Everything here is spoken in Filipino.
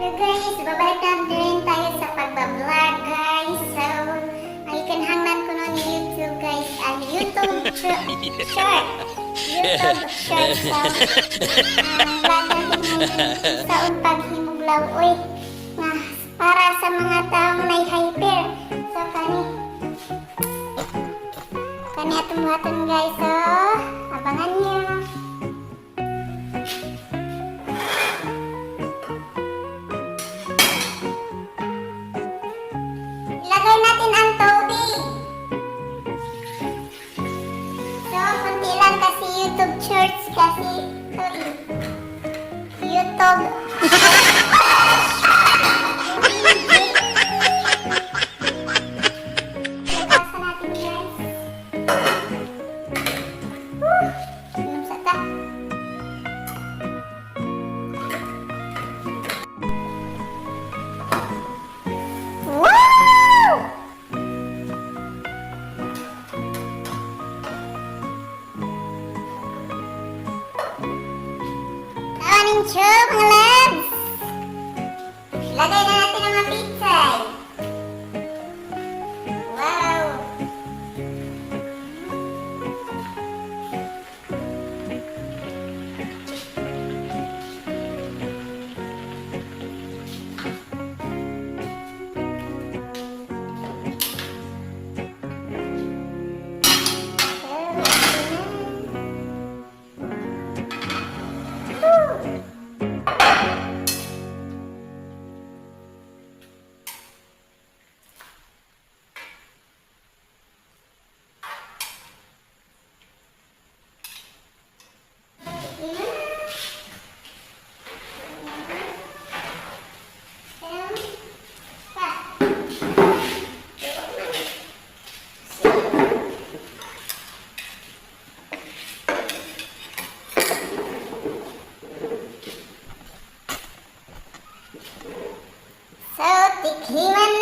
So guys, babalik na din tayo sa pagbablog guys. So, ay kanhanglan ko nun yung YouTube guys. YouTube short. YouTube short. So, lahat natin sa unpag himuglaw. Uy, para sa mga taong may hyper. So, kani atong buhaton guys. So, abangan niyo. Ilagay natin ang tubig. So, kunti lang kasi YouTube shorts kasi. YouTube. Lagasan natin guys. Inom sa ta. Wow! Kawanin siya mga labs. Lagay na natin ang mga pizza. Wow! So, tikhiman